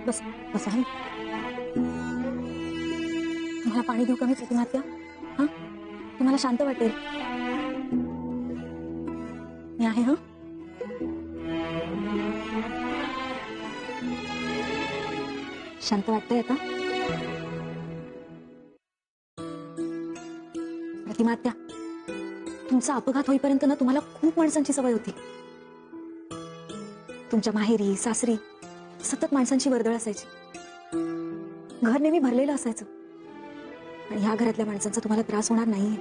बस बस आहे. तुम्हाला पाणी देऊ का मी प्रतिमा आत्या? हा, तुम्हाला शांत वाटेल. मी आहे. हा, शांत वाटतंय आता? प्रतिमा आत्या, तुमचा अपघात होईपर्यंत ना तुम्हाला खूप माणसांची सवय होती. तुमच्या माहेरी सासरी सतत माणसांची वर्दळ असायची. घर नेहमी भरलेलं असायचं. आणि ह्या घरातल्या माणसांचा तुम्हाला त्रास होणार नाहीये.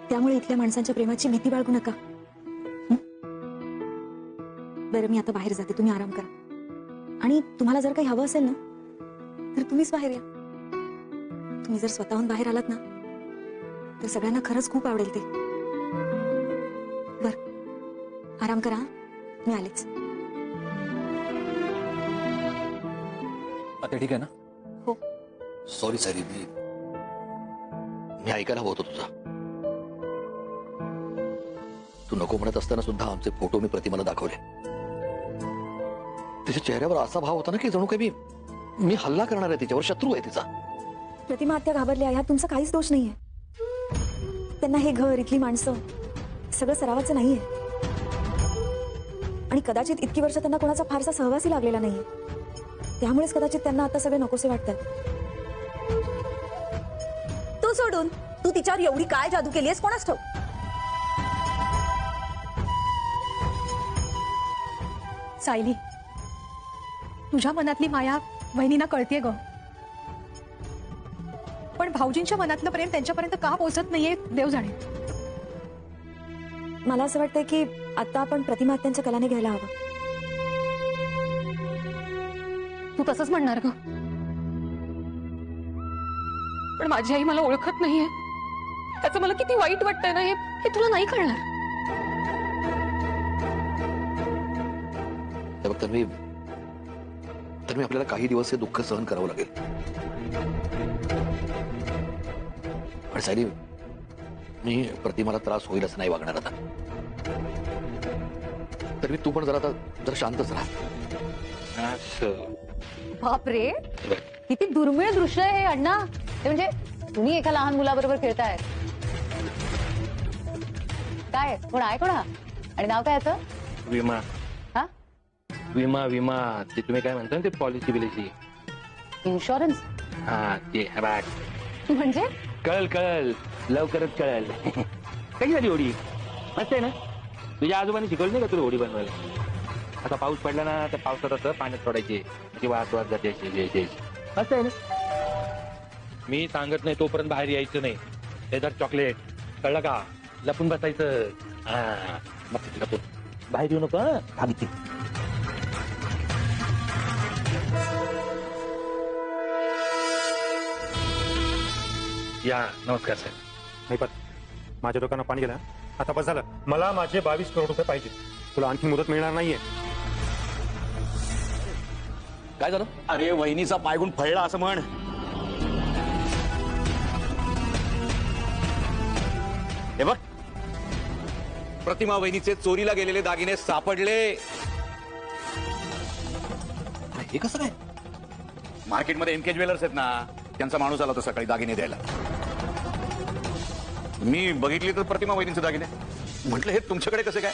त्यामुळे इथल्या माणसांच्या प्रेमाची भीती बाळगू नका. बरं, मी आता बाहेर जाते, तुम्ही आराम करा. आणि तुम्हाला जर काही हवं असेल ना तर तुम्हीच बाहेर या. तुम्ही जर स्वतःहून बाहेर आलात ना तर सगळ्यांना खरंच खूप आवडेल ते. बर, आराम करा. मी आलेच. आता ठीक आहे ना? हो. सॉरी सायली, मी ऐकायला हवं होतं तुझा. तू नको म्हणत असताना सुद्धा आमचे फोटो मी प्रतिमाला दाखवले. तिच्या चेहऱ्यावर असा भाव होता ना की जणू काही मी हल्ला करणार आहे, तिच्यावर शत्रू आहे तिचा. प्रतिमा आत्या घाबरल्या, ह्यात तुमचा काहीच दोष नाहीये. त्यांना हे घर, इथली माणसं सगळं सरावाचं नाहीये. आणि कदाचित इतकी वर्ष त्यांना कोणाचा फारसा सहवासी लागलेला नाहीये. त्यामुळेच कदाचित त्यांना आता सगळे नकोसे वाटतात. तू सोडून तू तिच्यावर एवढी काय जादू केली आहेस कोणास ठाऊक. सायली, तुझ्या मनातली माया वहिनींना कळतेय ग. पण भाऊजींच्या मनातलं प्रेम त्यांच्यापर्यंत का पोहोचत नाहीये देव जाणे. मला असं वाटतंय की आता आपण प्रतिमा आत्यांच्या कलाने घ्यायला हवं. तू तसंच म्हणणार ग, पण माझी आई मला ओळखत नाहीये. त्याचं मला किती वाईट वाटतंय ना, हे तुला नाही कळणार. तर मी आपल्याला काही दिवस हे दुःख सहन करावं लागेल. पण सायली, मी प्रतिमाला त्रास होईल असं नाही वागणार आता. तर मी तू पण जरा शांतच राहा. बापरे, किती दुर्मिळ दृश्य आहे हे अण्णा. ते म्हणजे तुम्ही एका लहान मुलाबरोबर खेळताय. काय कोण आहे? कोणा आणि नाव काय याचं? विमा. हा, विमा विमा ते तुम्ही काय म्हणता ते पॉलिसी बिलिसी. इन्शुरन्स. हा ते म्हणजे कळल कळल, लवकरच कळल. कशी झाली होडी? मस्त आहे ना? तुझ्या आजोबांनी शिकवलं नाही का तुला होडी बनवायला? आता पाऊस पडला ना तर पावसात असं पाण्यात सोडायचे, म्हणजे वाहत जाते. मस्त आहे ना? मी सांगत नाही तोपर्यंत बाहेर यायचं नाही. ते जर चॉकलेट कळलं का, लपून बसायचं. हा मग लपून बाहेर येऊ नको. थांबते. या नमस्कार सर. नाही पण माझ्या दुकानात पाणी गेलं. आता बस झालं. मला माझे 22 करोड रुपये पाहिजे. तुला आणखी मुदत मिळणार नाहीये. काय झालं? अरे वहिनीचा पायगुण फळला असं म्हण. हे बघ, प्रतिमा वहिनीचे चोरीला गेलेले दागिने सापडले. हे कसं काय? मार्केटमध्ये एमके ज्वेलर्स आहेत ना, त्यांचा माणूस आला होता सकाळी दागिने द्यायला. मी बघितली तर प्रतिमा वहिनीचे दागिने. म्हटलं हे तुमच्याकडे कसे काय?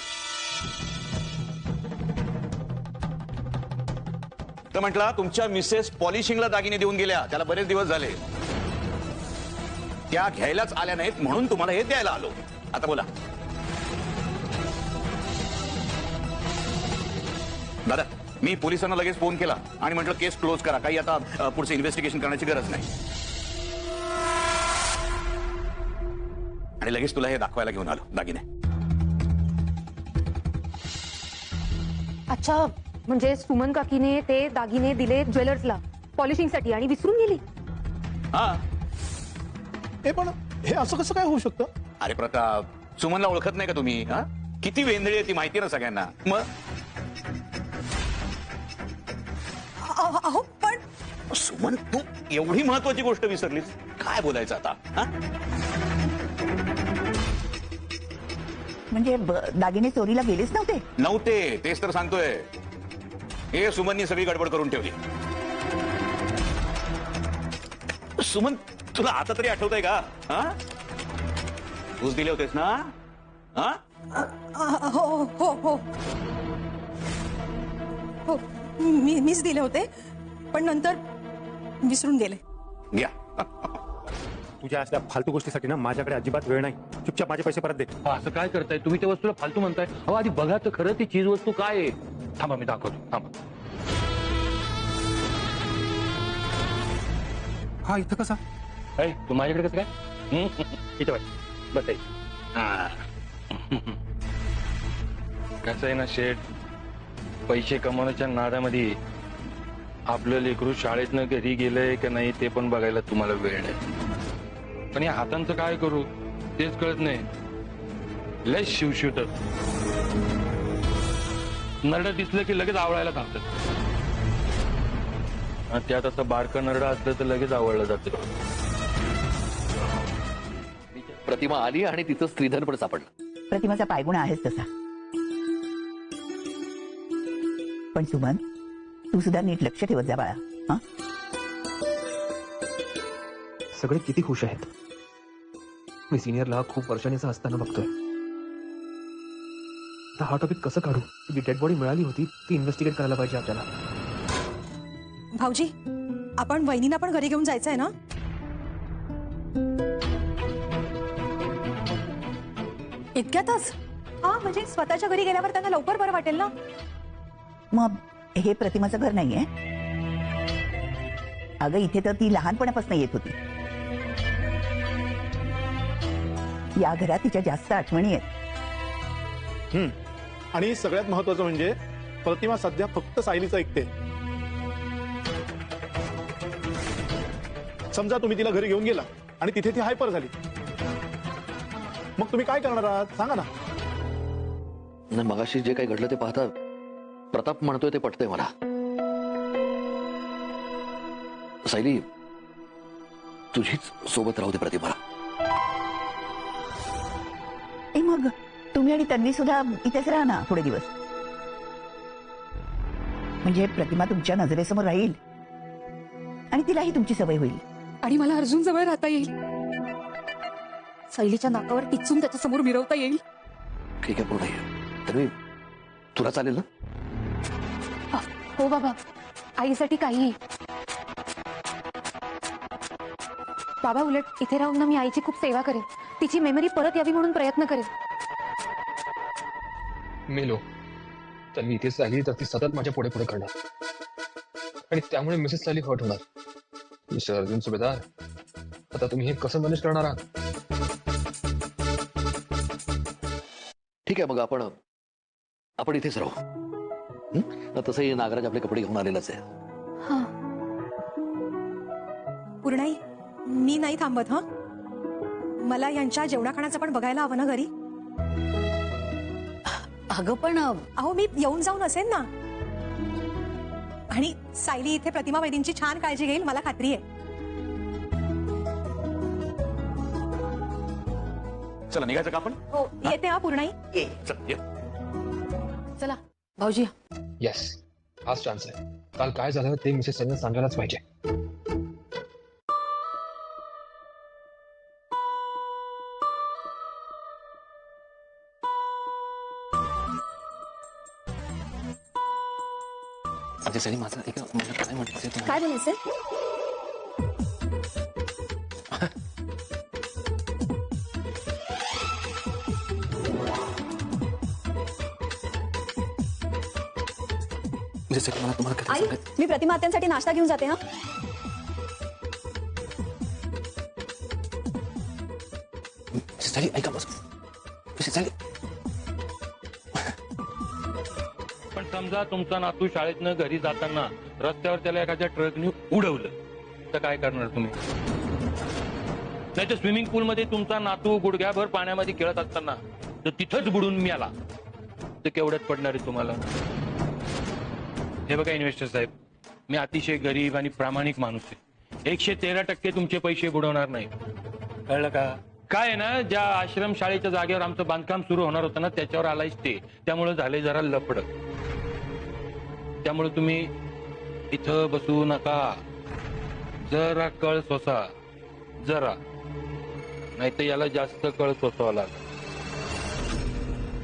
तर म्हटला तुमच्या मिसेस पॉलिशिंगला दागिने देऊन गेल्या, त्याला बरेच दिवस झाले. त्या घ्यायलाच आल्या नाहीत म्हणून तुम्हाला हे द्यायला आलो. आता बोला दादा. मी पोलिसांना लगेच फोन केला आणि म्हटलं केस क्लोज करा, काही आता पुढचं इन्व्हेस्टिगेशन करण्याची गरज नाही. आणि लगेच तुला हे दाखवायला घेऊन आलो दागिने. अच्छा, म्हणजे सुमन काकीने ते दागिने दिले ज्वेलर्सला पॉलिशिंगसाठी आणि विसरून गेली. हा, हे पण हे असं कसं काय होऊ शकतं? अरे प्रताप, सुमनला ओळखत नाही का तुम्ही? हा, किती वेंधळी आहे ती माहिती ना सगळ्यांना. मग अहो पण सुमन, तू एवढी महत्वाची गोष्ट विसरलीस. काय बोलायचं आता? हा, म्हणजे दागिने चोरीला गेलेच नव्हते? नव्हते, तेच तर सांगतोय. हे सुमननी सगळी गडबड करून ठेवली. सुमन, तुला आता तरी आठवतंय का? हा, घुस दिले होतेस ना? हा, हो हो हो हो, मीच दिले होते, पण नंतर विसरून गेले. घ्या. तुझ्या असल्या फालतू गोष्टीसाठी ना माझ्याकडे अजिबात वेळ नाही. चुपचाप माझे पैसे परत दे. असं काय करताय तुम्ही? त्या वस्तूला फालतू म्हणताय? अहो आधी बघा तर खरं ती चीज वस्तू काय आहे. थांबा मी दाखवतो, थांबा. हा इथं कसा? तू माझ्याकडे कसं काय? इथं बस आहे. कसं आहे ना शेठ, पैसे कमवण्याच्या नादामध्ये आपलं लेकरू शाळेतनं घरी गेलंय का नाही ते पण बघायला तुम्हाला वेळ नाही. पण या हातांचं काय करू तेच कळत नाही. लय शिवशिवतात. नरडं दिसलं की लगेच आवळायला थांबतात. त्यात असं बारकं नरडं असलं तर लगेच आवळलं जातं. प्रतिमा आली आणि तिचं स्त्रीधन पण सापडलं. प्रतिमाचा पायगुणा आहेच तसा. पण सुमन, तू सुद्धा नीट लक्ष ठेवत जा बाळा. हा, सगळे किती खुश आहेत. मी सिनियरला खूप वर्षांनी असताना बघतोय. आता हा टॉपिक कसं काढू? जी डेड बॉडी मिळाली होती ती इन्व्हेस्टिगेट करायला पाहिजे आपल्याला. भाऊजी, आपण वहिनीला पण घरी घेऊन जायचंय ना? इतक्यातच? हा, म्हणजे स्वतःच्या घरी गेल्यावर त्यांना लवकर बरं वाटेल ना. मग हे प्रतिमाचं घर नाहीये? अगं इथे तर ती लहानपणापासून येत होती. या घरात तिच्या जास्त आठवणी आहेत. आणि सगळ्यात महत्वाचं म्हणजे प्रतिमा सध्या फक्त सायलीचं ऐकते. समजा तुम्ही तिला घरी घेऊन गेला आणि तिथे ती हायपर झाली, मग तुम्ही काय करणार आहात सांगा ना. नाही, मगाशी जे काही घडलं ते पाहता प्रताप म्हणतोय ते पटतंय मला. सायली, तुझीच सोबत राहू दे प्रतिभाला. मग तुम्ही आणि तन्वी सुद्धा इथेच राहा ना थोडे दिवस. म्हणजे प्रतिमा तुमच्या नजरेसमोर राहील आणि तिलाही तुमची सवय होईल. आणि मला अर्जुन जवळ राहता येईल. शैलीच्या नाकावर टिचून त्याच्या समोर मिरवता येईल. ठीक आहे पूर्ण. तन्वी, तुला चालेल ना? हो बाबा, आईसाठी काही. बाबा, उलट इथे राहून ना मी आईची खूप सेवा करेन. तिची मेमरी परत यावी म्हणून प्रयत्न करेन. मेलो तर मी इथेच राहिली तर ती सतत माझ्या पुढे पुढे करणार आणि त्यामुळे मिसेस सायली हर्ट होणार. मिस्टर अर्जुन सुभेदार, आता तुम्ही हे कसं मॅनेज करणार आहात? ठीक आहे, मग आपण इथेच राहू. तसंही नागराज आपले कपडे घेऊन आलेलाच आहे. पूर्णाई, मी नाही थांबत. हा, मला यांच्या जेवणाखाण्याचं पण बघायला हवं ना घरी. अगं पण अहो, मी येऊन जाऊन असेल ना. आणि सायली इथे प्रतिमा वैदींची छान काळजी घेईल, मला खात्री आहे. चला निघायचं का आपण? हो, येते. हा पूर्णाई. चल ये. चला भाऊजी. येस, हाच चान्स आहे. काल काय झालं ते मिसेस सायलीला सांगायलाच पाहिजे. सायली, माझं मला काय म्हणायचं? काय बोलायचं? मला तुम्हाला काय आई, सांगायचं? मी प्रतिमा आत्यांसाठी नाश्ता घेऊन जाते. हा, सायली, ऐका बस. सायली, पण समजा तुमचा नातू शाळेतनं घरी जाताना रस्त्यावर त्याला एखाद्या ट्रकने उडवलं तर काय करणार तुम्ही? नाही तर स्विमिंग पूलमध्ये तुमचा नातू गुडघ्याभर पाण्यामध्ये खेळत असताना तर तिथंच बुडून मिळाला तर केवढ्यात पडणार आहे तुम्हाला? हे बघा इन्व्हेस्टर साहेब, मी अतिशय गरीब आणि प्रामाणिक माणूस आहे. 113% तुमचे पैसे बुडवणार नाही. कळलं का? काय आहे ना, ज्या आश्रम शाळेच्या जागेवर आमचं बांधकाम सुरू होणार होतं ना त्याच्यावर आलायच ते, त्यामुळे झालंय जरा लफड. त्यामुळे तुम्ही इथं बसू नका. जरा कळ सोसा, जरा, नाही तर याला जास्त कळ सोसावा लागेल.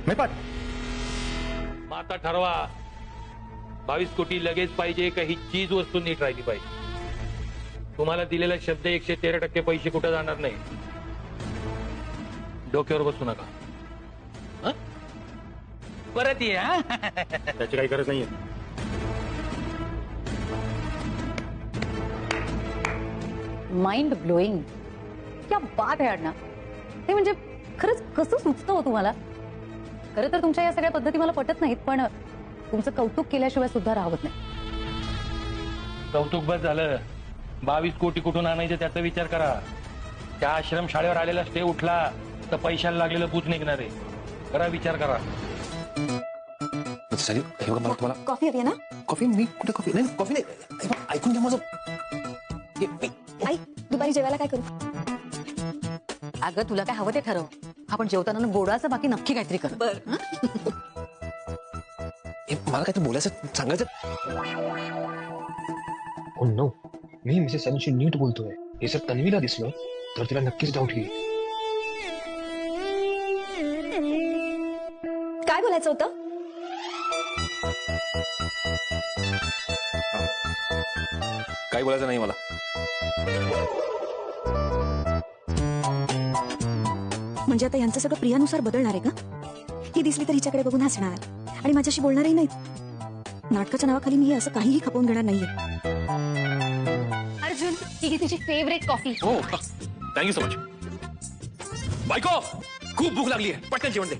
मेपाट मग आता ठरवा, 22 कोटी लगेच पाहिजे का ही चीज वस्तू नीट राहिली पाहिजे? तुम्हाला दिलेला शब्द 113% पैसे कुठे जाणार नाही. डोक्यावर बसू नका. हं? परत ये. हा? त्याची काही गरज नाहीये. Mind blowing. क्या बात आहे अण्णा. ते म्हणजे खरंच कसं सुचतं हो तुम्हाला? खरं तर तुमच्या या सगळ्या पद्धती मला पटत नाहीत, पण तुमचं कौतुक केल्याशिवाय सुद्धा राहत नाही. कौतुक बस झालं. 22 कोटी कुठून आणायचं त्याचा विचार करा. त्या आश्रम शाळेवर आलेला स्टे उठला तर पैशाला लागलेलं बूज निघणार आहे. करा, विचार करा. साली हे बघा, मला तुम्हाला कॉफी हवी आहे ना? कॉफी. मी कुठे कॉफी? नाही कॉफी नाही. हे बघ, ऐकून घ्या माझं. आई, दुपारी जेवायला काय करू? अगं तुला काय हवं ते ठरव. आपण जेवताना गोडाचं बाकी नक्की काहीतरी कर. मला काय बोलायचं सांगायचं. हो नो, मी मिसेस सनीशी नीट बोलतोय. हे जर तन्वीला दिसलं तर तिला नक्कीच डाऊट येईल. काय बोलायचं होतं? काय बोलायचं नाही मला. म्हणजे आता यांचं सगळं प्रियानुसार बदलणार आहे का? ही दिसली तर हिच्याकडे बघून हसणार आणि माझ्याशी बोलणारही नाहीत. नाटकाच्या नावाखाली मी हे असं काहीही खपवून घेणार नाहीये. अर्जुन, ही घे तुझी फेवरेट कॉफी. हो, थँक्यू सो मच. बायको, खूप भूक लागली आहे, पटकन जेवण दे.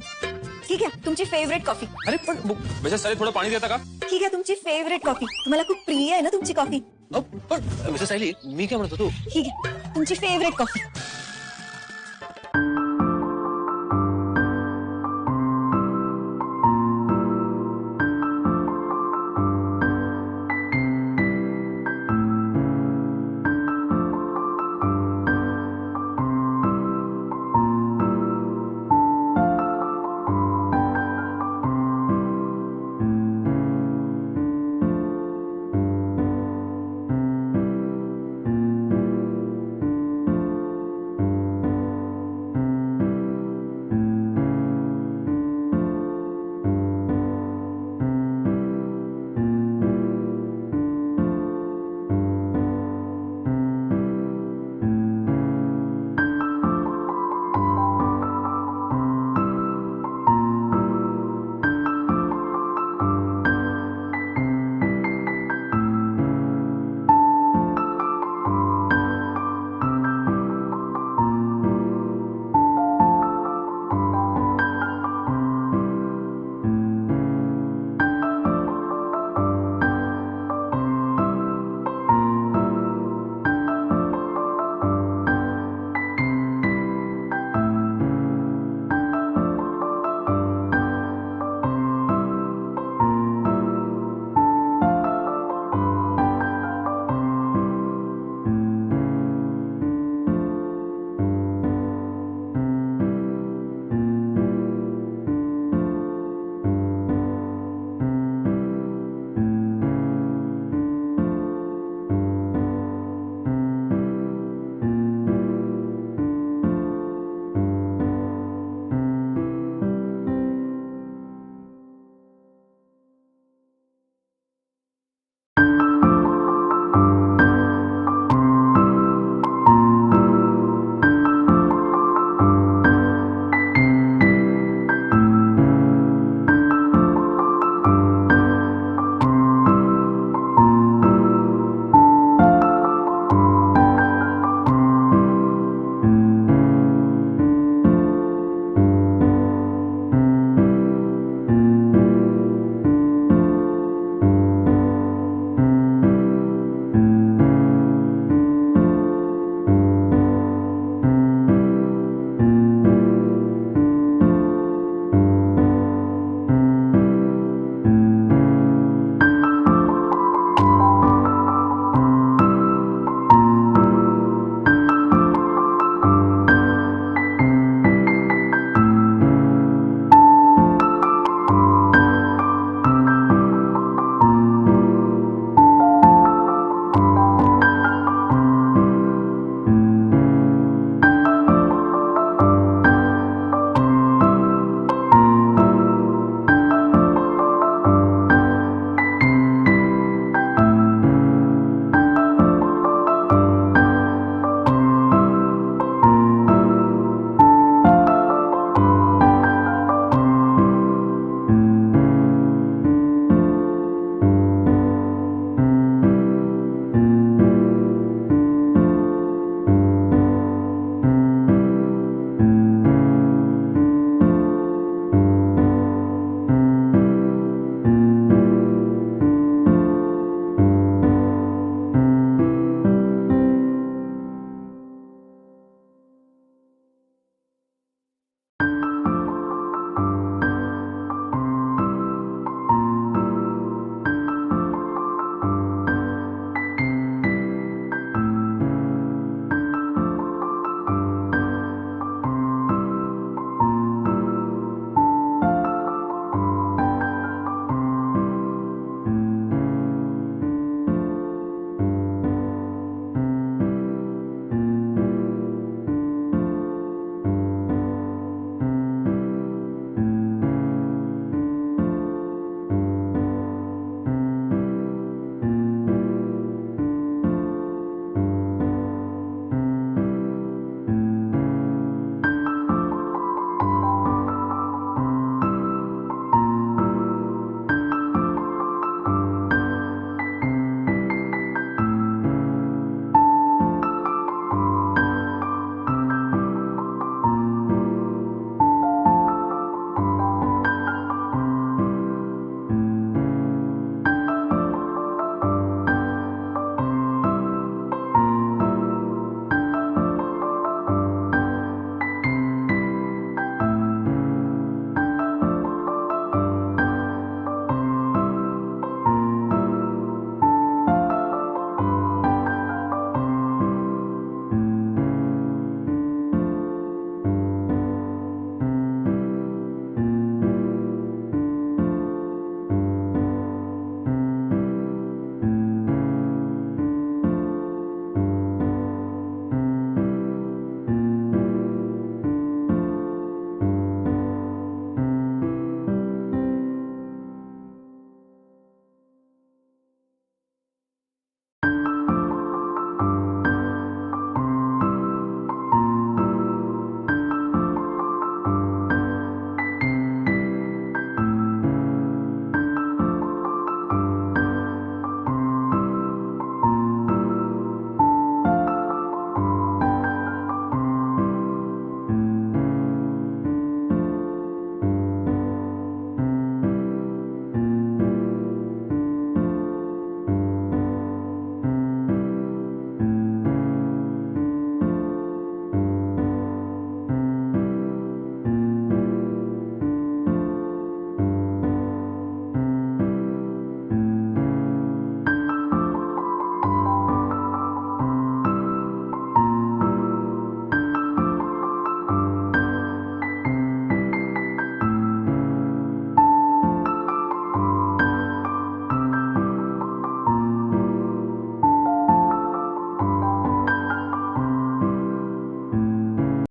ठीक आहे, तुमची फेवरेट कॉफी. अरे पण मिसेस सायली थोडं पाणी देता का? ठीक आहे, तुमची फेवरेट कॉफी. तुम्हाला खूप प्रिय आहे ना तुमची कॉफी. पण मिसेस सायली, मी काय म्हणतो तू? ठीक आहे, तुमची फेवरेट कॉफी.